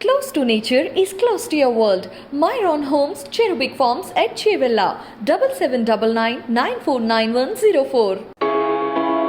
Close to nature is close to your world. Myron Homes, Cherubic Farms at Chevilla, 7799 949104.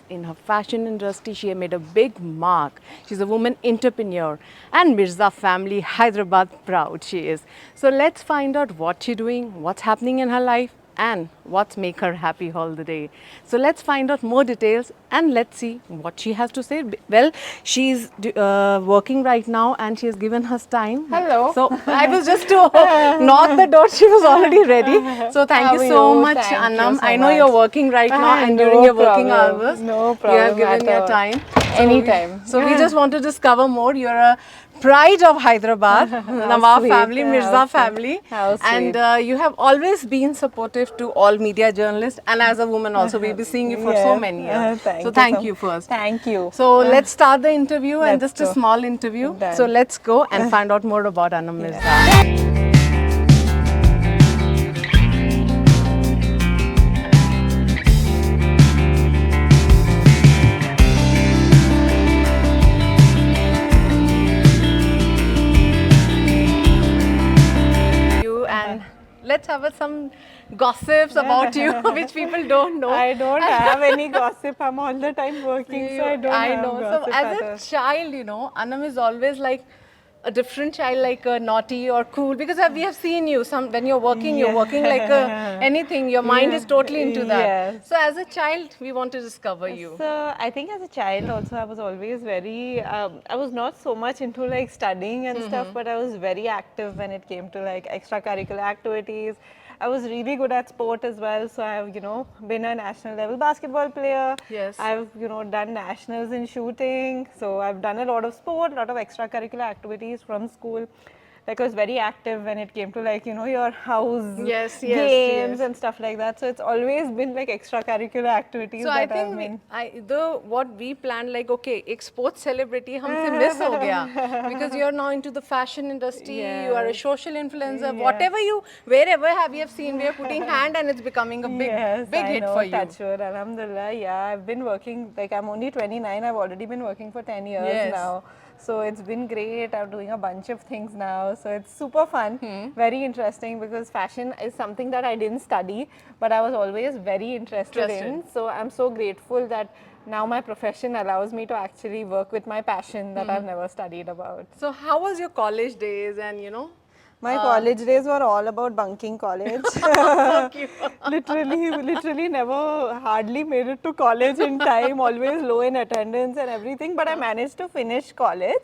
In her fashion industry, she made a big mark. She's a woman entrepreneur and Mirza family Hyderabad proud she is. So let's find out what she's doing, what's happening in her life and what make her happy all the day. So let's find out more details and let's see what she has to say. Well, she's working right now and she has given us time. Hello. So I was just to knock the door. She was already ready. So thank How you are so you? much, Thank you Annam. so I know much. you're working right now and No during your working problem. hours. No You problem have given at your all. time. Anytime. So we just want to discover more. You're a pride of Hyderabad, Nawab sweet. family, How Mirza sweet. family. How And sweet. you have always been supportive to all media journalists and as a woman also. We'll be seeing you for so Yes. many years. Thank So you thank so you much. first. Thank you. So let's start the interview and Let's just a go. small interview. Done. So let's go and find out more about Annam Mirza. You and let's have some gossips about you which people don't know. I don't have any gossip. I'm all the time working, so I don't have know. So gossip as at a all. child, you know, Annam is always like a different child, like naughty or cool. Because we have seen you. Some when you're working like anything. Your mind is totally into that. Yes. So as a child, we want to discover you. So I think as a child also I was always very, I was not so much into like studying and stuff, but I was very active when it came to like extracurricular activities. I was really good at sport as well, so I've been a national level basketball player. Yes. I've done nationals in shooting, so I've done a lot of sport, a lot of extracurricular activities from school. Like I was very active when it came to like your house Yes, games and stuff like that. So it's always been like extracurricular activities So I that I've think been. what we planned like okay एक sports celebrity हमसे miss हो गया because you're now into the fashion industry, you are a Yes. social influencer, Yes. whatever you wherever have you have seen we are putting hand and it's becoming a big Yes, big I hit know, for you. touch wood, alhamdulillah. Yeah, I've been working, like I'm only 29, I've already been working for 10 years Yes. now. So it's been great. I'm doing a bunch of things now. So it's super fun, very interesting because fashion is something that I didn't study, but I was always very interested in. So I'm so grateful that now my profession allows me to actually work with my passion that I've never studied about. So how was your college days and you know My college days were all about bunking college. so cute. literally never hardly made it to college in time, always low in attendance and everything, but I managed to finish college.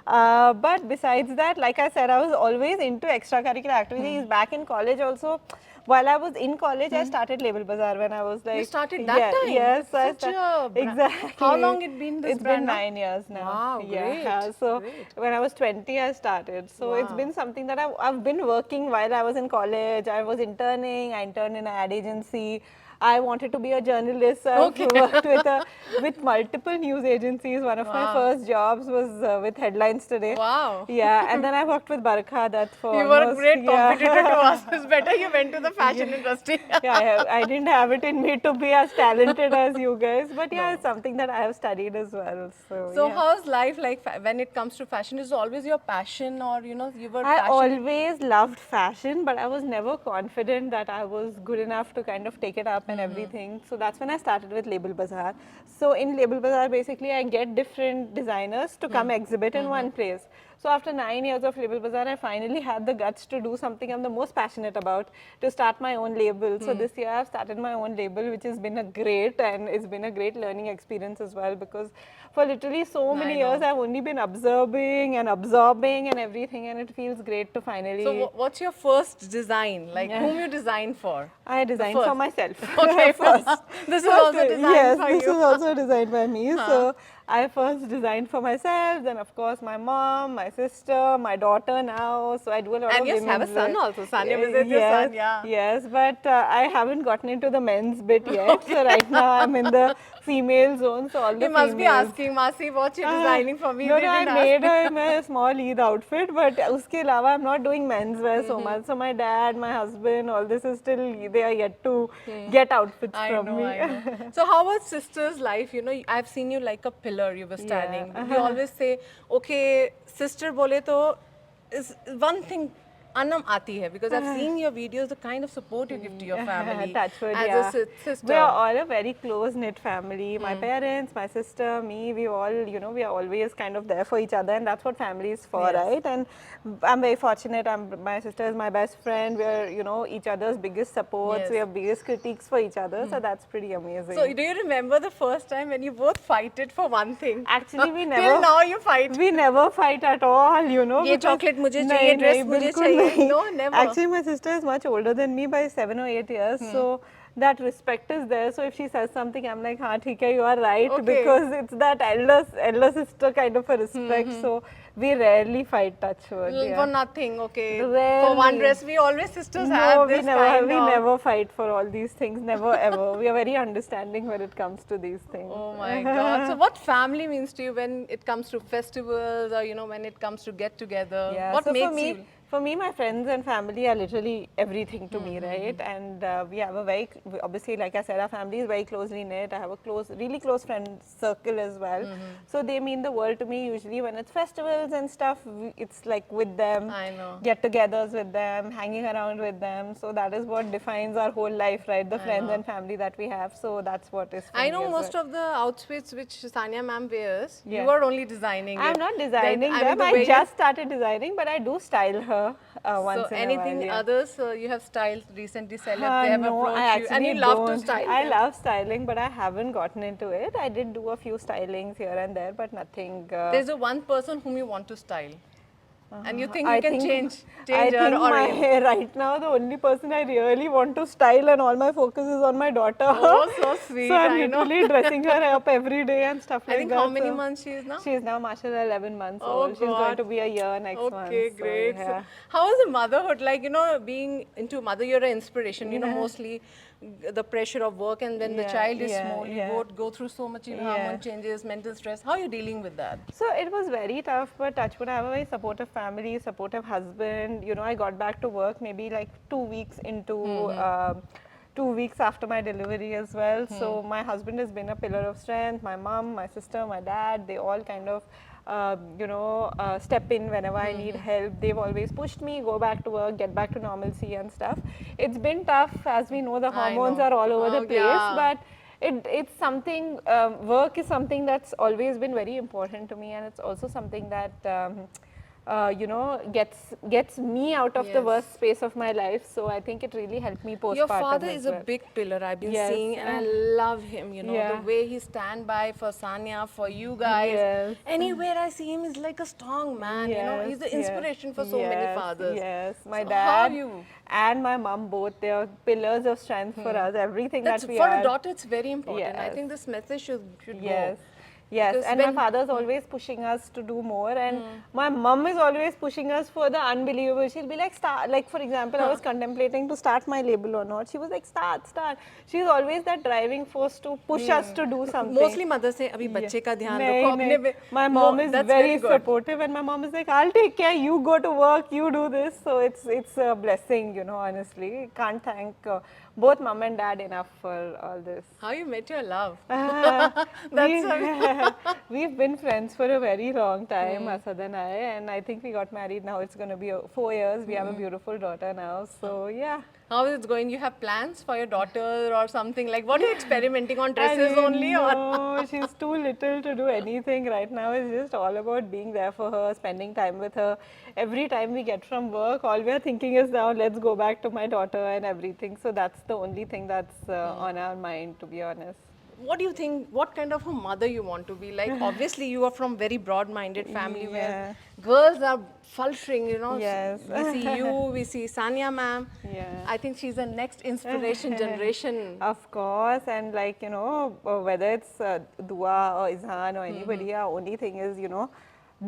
But besides that, like I said, I was always into extracurricular activities. Back in college also, while I was in college, I started Label Bazaar when I was like... You started that time? Yes. It's such a exactly. How long it been this It's brand been now? 9 years now. Wow, great, So great. when I was 20, I started. So it's Wow. been something that I've been working while I was in college. I was interning. I interned in an ad agency. I wanted to be a journalist. So Okay. I've worked with multiple news agencies. One of my first jobs was with Headlines Today. Wow. Yeah, and then I worked with Barkha Dutt for You were a almost, great competitor to yeah. us. It's better you went to the fashion industry. Yeah, I didn't have it in me to be as talented as you guys, but yeah, it's something that I have studied as well. So yeah. how's life like when it comes to fashion? Is it always your passion or you know you were I passionate? always loved fashion, but I was never confident that I was good enough to kind of take it up and everything. So that's when I started with Label Bazaar. So in Label Bazaar, basically, I get different designers to come exhibit in one place. So after 9 years of Label Bazaar, I finally had the guts to do something I'm the most passionate about, to start my own label. So this year I've started my own label, which has been a great, and it's been a great learning experience as well, because for literally so many years I've only been observing and absorbing and everything, and it feels great to finally. So what's your first design? Like whom you designed for? I designed first. for myself. Okay, first. This is also designed Yes, for this you. is also designed by me. So I first designed for myself, then of course my mom, my sister, my daughter now. So I do a lot And of yes, have a women's son wear. also. Sanya visits your Yes, son, yeah. Yes, but I haven't gotten into the men's bit yet. So right now I'm in the female zone. So all the He must be females. asking, Masi, what you designing for me? No, They no, I didn't made ask me. him a small Eid outfit, but uske alawa I'm not doing menswear so much. So my dad, my husband, all this is still, they are yet to get outfits from me. I know. So how was sister's life? You know, I've seen you like a pillar. You were standing. We always say, okay, sister bole to is one thing. Annam aati hai, because I've seen your videos, the kind of support you give to your family Touch wood, as yeah. a sister. We are all a very close knit family. My parents, my sister, me, we all, you know, we are always kind of there for each other, and that's what family is for, Yes. right? And I'm very fortunate. My sister is my best friend. We are, you know, each other's biggest supports. Yes. We are biggest critiques for each other. So that's pretty amazing. So do you remember the first time when you both fighted for one thing? Actually, we never. Till now you fight. We never fight at all, you know. ये because- chocolate मुझे नहीं, चाहिए, dress नहीं, मुझे बिल्कुल चाहिए. नहीं. No, never. Actually, my sister is much older than me by 7 or 8 years. So that respect is there. So if she says something, I'm like, हाँ ठीक है, you are right, Okay. because it's that elder sister kind of a respect. So we rarely fight, touch wood. For Yeah. nothing, okay. For Rarely. one dress, we always sisters No, have we this never, kind we of. never fight for all these things. Never ever. We are very understanding when it comes to these things. Oh my God. So what family means to you when it comes to festivals, or, you know, when it comes to get together? Yeah, What so makes for me, you? For me, my friends and family are literally everything to me, right? And we have a very, obviously, like I said, our family is very closely knit. I have a really close friend circle as well. So they mean the world to me. Usually when it's festivals and stuff, it's like with them, I know. get-togethers with them, hanging around with them. So that is what defines our whole life, right? The friends and family that we have. So that's what is for I me know as most well. of the outfits which Sanya ma'am wears, Yeah. you are only designing I'm it. not designing I mean, them. the I way you- just started designing, but I do style her once So in anything a while. Yeah. others you have styled recently, celeb, they have No, I approached you, and you actually love to don't. style I them. love styling, but I haven't gotten into it. I did do a few stylings here and there, but nothing. There's a one person whom you want to style, and you think I you can change I her think or my him. hair right now, the only person I really want to style, and all my focus is on my daughter. Oh, so sweet, So I'm I know. literally dressing her up every day and stuff I like think that. how many so- months she is now? She is now, mashallah, 11 months Oh, old. She's going God. to be a year next month. Okay, so, great. So yeah. how is the motherhood? Like, you know, being into mother, you're an inspiration. You know, mostly the pressure of work, and when the Yeah, child is yeah, small, you yeah. go through so much, you know, Yeah. hormone changes, mental stress. How are you dealing with that? So it was very tough, but touch wood, I have a very supportive family, supportive husband. You know, I got back to work maybe like 2 weeks into, 2 weeks after my delivery as well. So my husband has been a pillar of strength. My mom, my sister, my dad, they all kind of, step in whenever I need help. They've always pushed me, go back to work, get back to normalcy and stuff. It's been tough, as we know, the I hormones know. are all over Oh, the place, yeah. but it's something, work is something that's always been very important to me, and it's also something that, gets me out of the Yes. worst space of my life. So I think it really helped me postpartum Your father as is a well. big pillar. I've been Yes. seeing, and I love him. You know, Yeah. the way he stand by for Sanya, for you guys. Yes. Anywhere I see him, he's like a strong man. You know, he's the Yes, inspiration for so many yes, fathers. Yes, my So dad how you? and my mom both, they are pillars of strength for us. Everything That's that we for are. a daughter. It's very important. I Yes. think this message should Yes. go. Yes, Because and my when- father's always pushing us to do more, and my mom is always pushing us for the unbelievable. She'll be like, start, like for example, I was contemplating to start my label or not. She was like, start. She's always that driving force to push us to do something. Mostly mother say, "अभी बच्चे का ध्यान नहीं, रखो अपने नहीं. पे." My mom is That's very good. supportive, and my mom is like, I'll take care, you go to work, you do this. So it's a blessing, you know, honestly. Can't thank both mom and dad enough for all this. How you met your love? We've been friends for a very long time, Asad and I think we got married now. It's going to be 4 years. We have a beautiful daughter now. So, yeah. How is it going? You have plans for your daughter or something? Like, what are you experimenting on, dresses only? Or No, she's too little to do anything right now. It's just all about being there for her, spending time with her. Every time we get from work, all we are thinking is now let's go back to my daughter and everything. So that's the only thing that's on our mind, to be honest. what do you think? What kind of a mother you want to be? Like, obviously, you are from very broad-minded family Yeah. where girls are faltering. You know, Yes. we see you, we see Sania ma'am. Yeah. I think she's the next inspiration generation. Of course, and like, whether it's Dua or Izhan or anybody, our only thing is,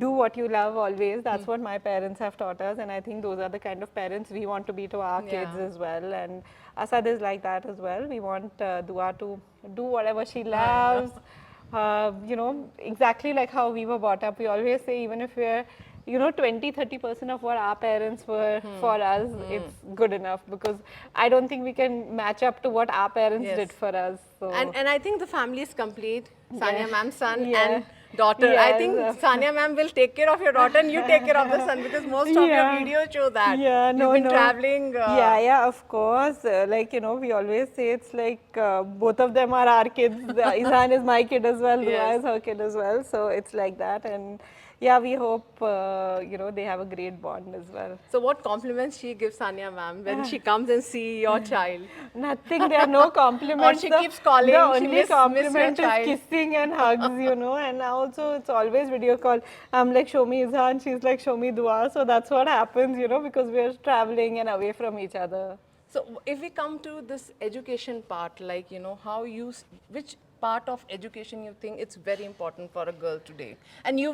do what you love always. That's what my parents have taught us, and I think those are the kind of parents we want to be to our kids Yeah. as well. And Asad is like that as well. We want Dua to do whatever she loves. Exactly like how we were brought up. We always say, even if we're 20-30% of what our parents were for us, it's good enough, because I don't think we can match up to what our parents Yes. did for us. So And I think the family is complete. Sania ma'am's son Yeah. and daughter. I Yes, think of Sania ma'am will take care of your daughter and you take care of the son, because most of your Yeah. videos show that. Yeah, no, You've been no. traveling. Yeah, of course. We always say it's like both of them are our kids. Izhan is my kid as well. Dua Yes. is her kid as well. So it's like that. And yeah, we hope, they have a great bond as well. So what compliments she gives Sania ma'am when she comes and see your child? Nothing, there are no compliments. Or she The- keeps calling, The she only miss your compliment is child. kissing and hugs, and also it's always video call. I'm like, show me Izhan, she's like, show me Dua. So that's what happens, because we're traveling and away from each other. So if we come to this education part, like, how which part of education you think it's very important for a girl today? And you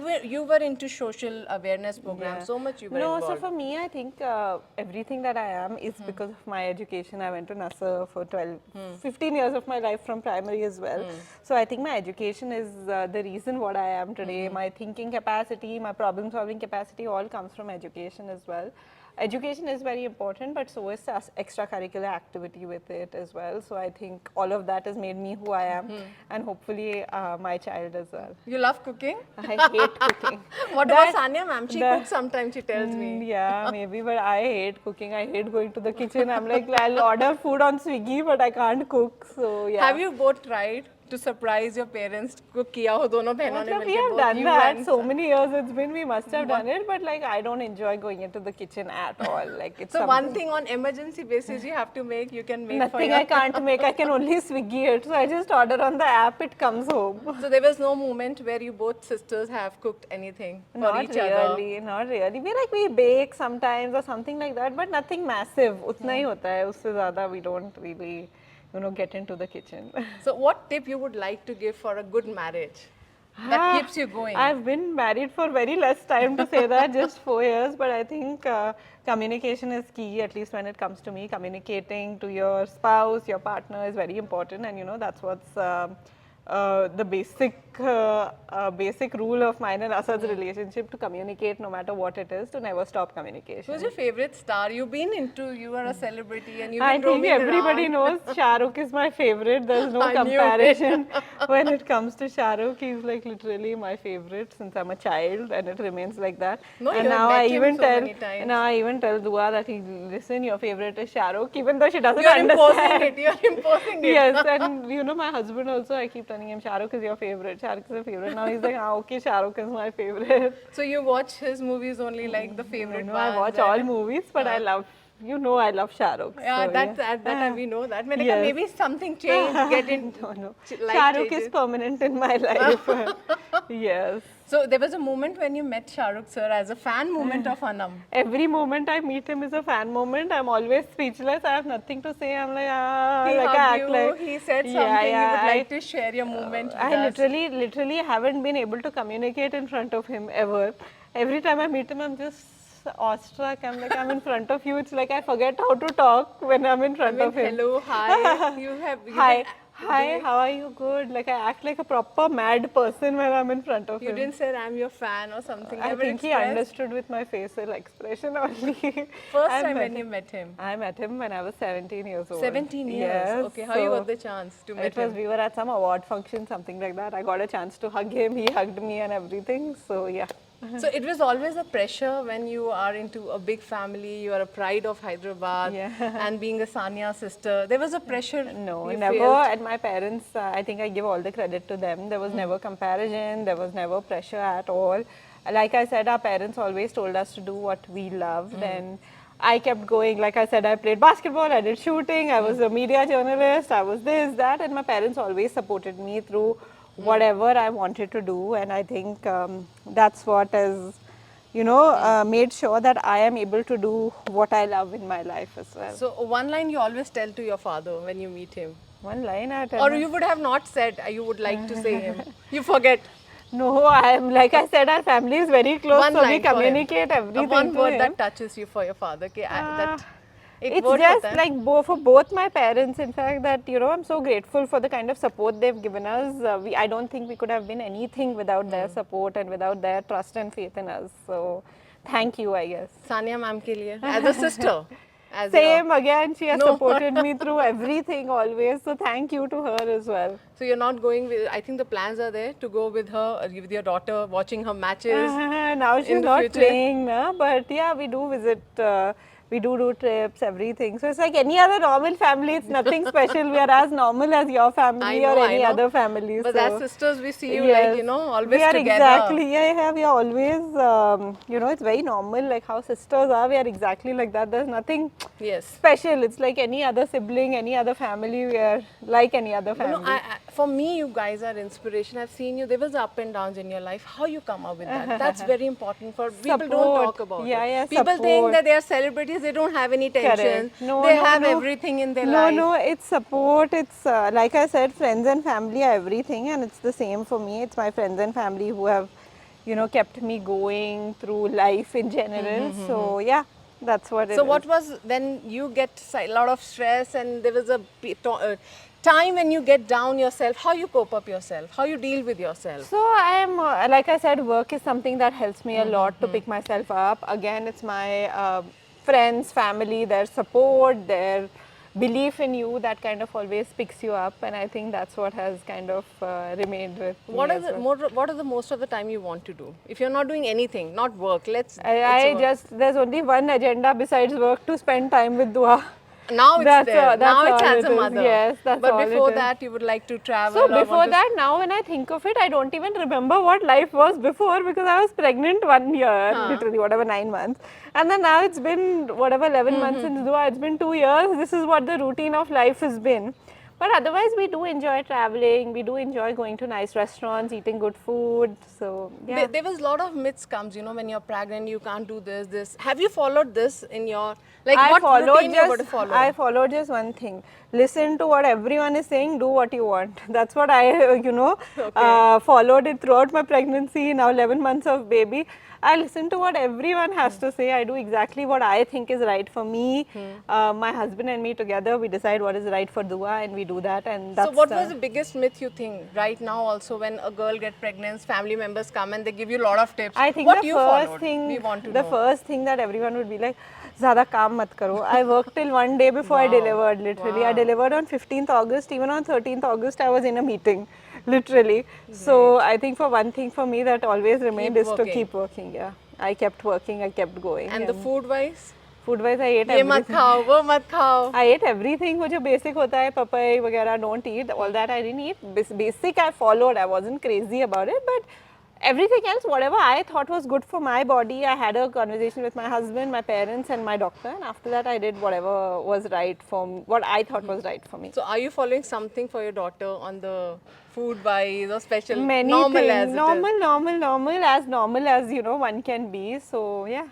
were into social awareness programs, Yeah. so much you were No, involved. so for me, I think everything that I am is because of my education. I went to Nasser for 15 years of my life from primary as well. So I think my education is the reason what I am today. My thinking capacity, my problem solving capacity all comes from education as well. Education is very important, but so is extracurricular activity with it as well. So I think all of that has made me who I am, and hopefully my child as well. You love cooking? I hate cooking. What about Sania ma'am? She that- cooks sometimes, she tells me. Yeah, maybe, but I hate cooking. I hate going to the kitchen. I'm like, I'll order food on Swiggy, but I can't cook. So yeah. Have you both tried to surprise your parents? Cook kiya ho dono behnon ne Matlab, we milke, have both done you that and so many years. It's been, we must have done it, but like I don't enjoy going into the kitchen at all. Like it's So one something- thing on emergency basis you have to make, you can make for nothing your... I can't make. I can only Swiggy it. So I just order on the app. It comes home. So there was no moment where you both sisters have cooked anything for Not each other? really, not really. We bake sometimes or something like that, but nothing massive. उतना ही होता है. उससे ज़्यादा we don't really, get into the kitchen. So what tip you would like to give for a good marriage that keeps you going? I've been married for very less time to say that, just 4 years, but I think communication is key, at least when it comes to me. Communicating to your spouse, your partner is very important, and that's what's the basic rule of mine and Asad's relationship, to communicate no matter what it is, to never stop communication. Who's your favorite star? You are a celebrity and you've I been think roaming everybody around. knows Shah Rukh is my favorite. There's no I knew it. comparison when it comes to Shah Rukh. He's like literally my favorite since I'm a child, and it remains like that. No, and you have now met I him even so tell many times. now I even tell Dua that listen, your favorite is Shah Rukh, even though she doesn't You're understand. imposing it. You're imposing it. Yes, and my husband also, I keep telling him Shah Rukh is your favorite. Shah Rukh is your favorite. Now he's like, okay, Shah Rukh is my favorite. So you watch his movies only, like the favorite No, ones? I watch and- all movies, but I love. I love Shah Rukh. Yeah, so, that we know that. मैंने कहा Yes. maybe something changed, get in. No. life Shah Rukh changes. is permanent in my life. Yes. So there was a moment when you met Shah Rukh sir as a fan moment of Anam. Every moment I meet him is a fan moment. I'm always speechless. I have nothing to say. I'm like, He like I hugged act you, like. he said something, Yeah, you would I- like to share your moment with I us. literally haven't been able to communicate in front of him ever. Every time I meet him, I'm just awestruck. I'm like, I'm in front of you. It's like I forget how to talk when I'm in front of him. Hello, hi, Hi, how are you? Good. Like I act like a proper mad person when I'm in front of You him. didn't say I'm your fan or something. I Ever think he expressed? understood with my facial expression only. First I time met when him. you met him. I met him when I was 17 years old. 17 years. Yes. Okay, how you so got the chance to meet It was, him? we were at some award function, something like that. I got a chance to hug him. He hugged me and everything. So yeah. So it was always a pressure when you are into a big family, you are a pride of Hyderabad, Yeah. and being a Sania sister, there was a pressure. No, you never. felt? And my parents, I think I give all the credit to them. There was never comparison, there was never pressure at all. Like I said, our parents always told us to do what we loved, and I kept going. Like I said, I played basketball, I did shooting, I was a media journalist, I was this, that, and my parents always supported me through whatever I wanted to do. And I think that's what has, made sure that I am able to do what I love in my life as well. So one line you always tell to your father when you meet him. One line I tell Or my- you would have not said, you would like to say him. You forget. No, I am, like I said, our family is very close, One so we line for him. communicate everything. One to word him. that touches you for your father. That It's word just hota hai. like for both my parents, in fact, that I'm so grateful for the kind of support they've given us. I don't think we could have been anything without their support and without their trust and faith in us. So, thank you, I guess. Sania ma'am ke liye, as a sister. As Same again, she has No. supported me through everything always. So, thank you to her as well. So you're not going with, I think the plans are there to go with her, with your daughter, watching her matches. Now she's in the not future. playing, na? But yeah, we do visit, we do trips, everything. So it's like any other normal family, it's nothing special. We are as normal as your family or any other family. But so, as sisters, we see you yes, like, always we are together. exactly, we are always, it's very normal, like how sisters are, we are exactly like that. There's nothing Yes. special. It's like any other sibling, any other family. We are like any other family. For me, you guys are inspiration. I've seen you. There was up and downs in your life. How you come up with that? That's very important for people. Don't Support. talk about Yeah, it. yeah, People think support. that they are celebrities. They don't have any tension. Correct. No, they no, have no. everything in their No, life. no, it's support. It's like I said, friends and family are everything, and it's the same for me. It's my friends and family who have, kept me going through life in general. So yeah, that's what it is. So what was when you get a lot of stress and there was a time when you get down yourself? How you cope up yourself? How you deal with yourself? So I am, like I said, work is something that helps me a lot to pick myself up. Again, it's my friends, family, their support, their belief in you that kind of always picks you up, and I think that's what has kind of remained with What me are as the well. what are the most of the time you want to do? If you're not doing anything, not work, There's only one agenda besides work, to spend time with dua. now it's That's there. all- Now that's it's all as it a is. mother. Yes, that's but all it before is. that, you would like to travel. So or want before to- that, now when I think of it, I don't even remember what life was before, because I was pregnant 1 year, literally whatever, 9 months. And then now it's been whatever, 11 months since Dua, it's been 2 years. This is what the routine of life has been. But otherwise, we do enjoy traveling, we do enjoy going to nice restaurants, eating good food. So yeah. There was a lot of myths comes, when you're pregnant, you can't do this. Have you followed this in your, like what routine you're going to follow? I followed just one thing. Listen to what everyone is saying, do what you want. That's what I, followed it throughout my pregnancy, now 11 months of baby. I listen to what everyone has to say. I do exactly what I think is right for me. My husband and me together, we decide what is right for Dua, and we do that. And that's So what was the biggest myth you think right now also when a girl get pregnant, family members come and they give you a lot of tips? I think what the you first followed? thing, We want to the know. first thing that everyone would be like, "Zyada kaam mat karo." I worked till one day before I delivered. Literally, I delivered on 15th August. Even on 13th August, I was in a meeting. Literally. So I think for one thing for me that always remained Keep is to working. keep working. Yeah, I kept working. I kept going. And the food wise? food wise, I ate ये मत everything. खाओ, वो मत खाओ. I ate everything वो जो basic होता है, papaya वगैरह, don't eat. All that I didn't eat. Basic I followed. I wasn't crazy about it, but everything else, whatever I thought was good for my body, I had a conversation with my husband, my parents, and my doctor. And after that, I did whatever was right for me, what I thought was right for me. So are you following something for your daughter on the food wise or special? Many normal things, as it is? normal as one can be. So yeah.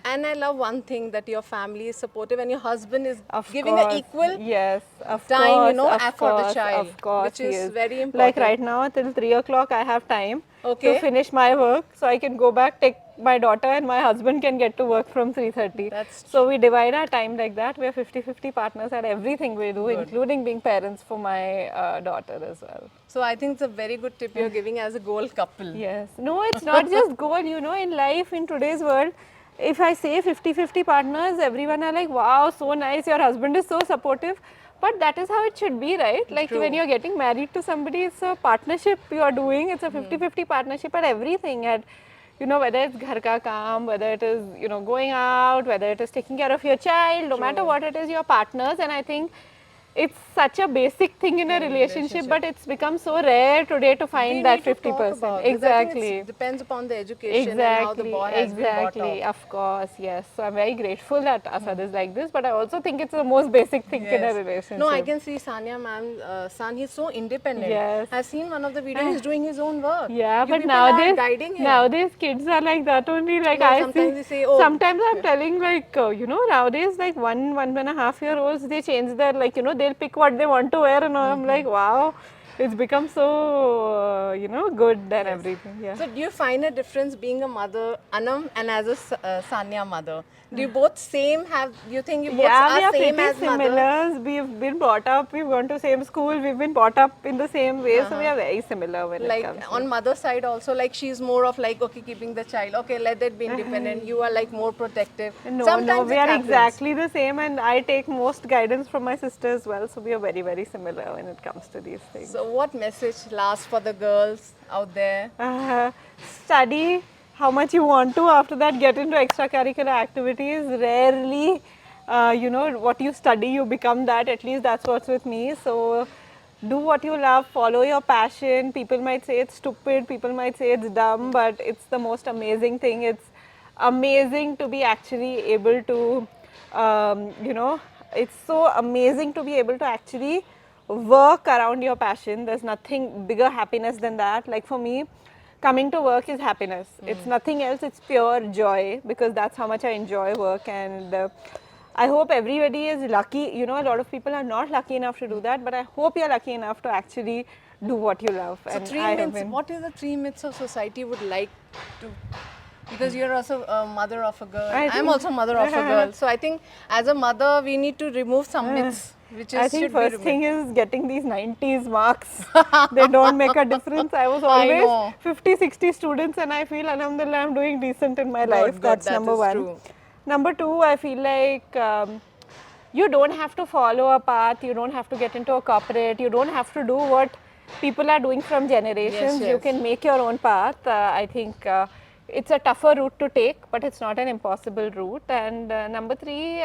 And I love one thing that your family is supportive and your husband is Of giving course, an equal yes, of time, course, of for the course, child, of course, which is he very important. Like right now, till 3 o'clock, I have time Okay. to finish my work, so I can go back, take my daughter, and my husband can get to work from 3:30. That's So we divide our time like that. We are 50-50 partners at everything we do, including being parents for my daughter as well. So I think it's a very good tip you're giving as a goal couple. Yes. No, it's not just goal. In life, in today's world, if I say 50-50 partners, everyone are like, wow, so nice, your husband is so supportive. But that is how it should be, right? Like True. when you're getting married to somebody, it's a partnership you are doing. It's a 50-50 partnership at everything, at you know, whether it's ghar ka kaam, whether it is, you know, going out, whether it is taking care of your child, no matter what it is, your partners. And I think it's such a basic thing in a relationship, but it's become so rare today to find that 50%. Exactly. It depends upon the education and how the boy has been brought Exactly, up. of course, yes. So I'm very grateful that Asad is like this, but I also think it's the most basic thing in a Yes. relationship. No, I can see Sanya ma'am's son. He's so independent. Yes. I've seen one of the videos. He's doing his own work. Yeah, You but people are nowadays, guiding him. nowadays kids are like that only. Like No, I sometimes see, they say, oh, sometimes I'm telling like you know, nowadays like 1.5 year olds, they change their, like, you know, they'll pick what they want to wear, and I'm like, wow, it's become so you know, good and everything. Yeah. So do you find a difference being a mother, Anam, and as a Sanya mother? Do you both same have? You think you both Yeah, we are are same pretty as mother? similar. We've been brought up, we've gone to same school, we've been brought up in the same way, so we are very similar when Like it comes to on mother side also, like she's more of like, okay, keeping the child, okay, let it be independent. You are like more protective. No, Sometimes we it are happens. exactly the same, and I take most guidance from my sister as well. So we are very, very similar when it comes to these things. So what message lasts for the girls out there? Study how much you want to. After that, get into extracurricular activities. Rarely, you know, what you study, you become that. At least that's what's with me. So do what you love, follow your passion. People might say it's stupid, people might say it's dumb, but it's the most amazing thing. It's amazing to be actually able to, you know, it's so amazing to be able to actually work around your passion. There's nothing bigger happiness than that. Like for me, coming to work is happiness. It's nothing else, it's pure joy, because that's how much I enjoy work. And I hope everybody is lucky. You know, a lot of people are not lucky enough to do that, but I hope you're lucky enough to actually do what you love. So And three I have myths, been. what is the three myths of society would like to, because you're also a mother of a girl. I I'm think- also mother of a girl. So I think as a mother, we need to remove some myths, which is, I think should first be removed. thing is getting these 90s marks. They don't make a difference. I was I always know. 50, 60 students, and I feel, alhamdulillah, I'm doing decent in my life. good, That's that number is one. true. Number two, I feel like you don't have to follow a path. You don't have to get into a corporate. You don't have to do what people are doing from generations. Yes, You yes. can make your own path. I think it's a tougher route to take, but it's not an impossible route. And number three,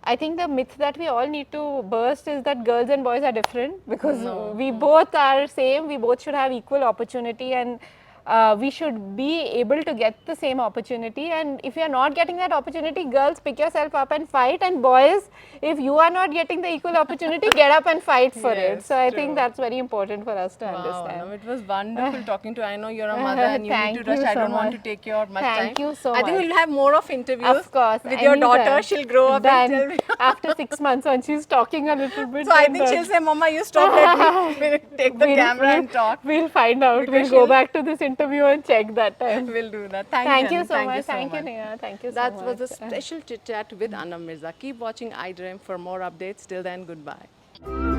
I think the myth that we all need to burst is that girls and boys are different, because we both are same, we both should have equal opportunity, and we should be able to get the same opportunity. And if you are not getting that opportunity, girls, pick yourself up and fight, and boys, if you are not getting the equal opportunity, get up and fight for it. Yes, So I true. think that's very important for us to Wow, understand. no, it was wonderful talking to you. I know you're a mother and you need Thank to rush. you I so don't want much. to take your much time. Thank you so I think much. we'll have more of interviews. Of course, with your daughter. anytime. She'll grow up Then, and tell me. after 6 months, when she's talking a little bit, So I then think she'll that's- say, Mama, you stop that. We'll take the camera and talk. We'll find out. Because We'll go she'll- back to this interview and check that time. We'll do that. Thank you Anand. so much. so Thank you, much. Neha. Thank you so That much. was a special chit chat with Anam Mirza. Keep watching iDream for more updates. Till then, goodbye.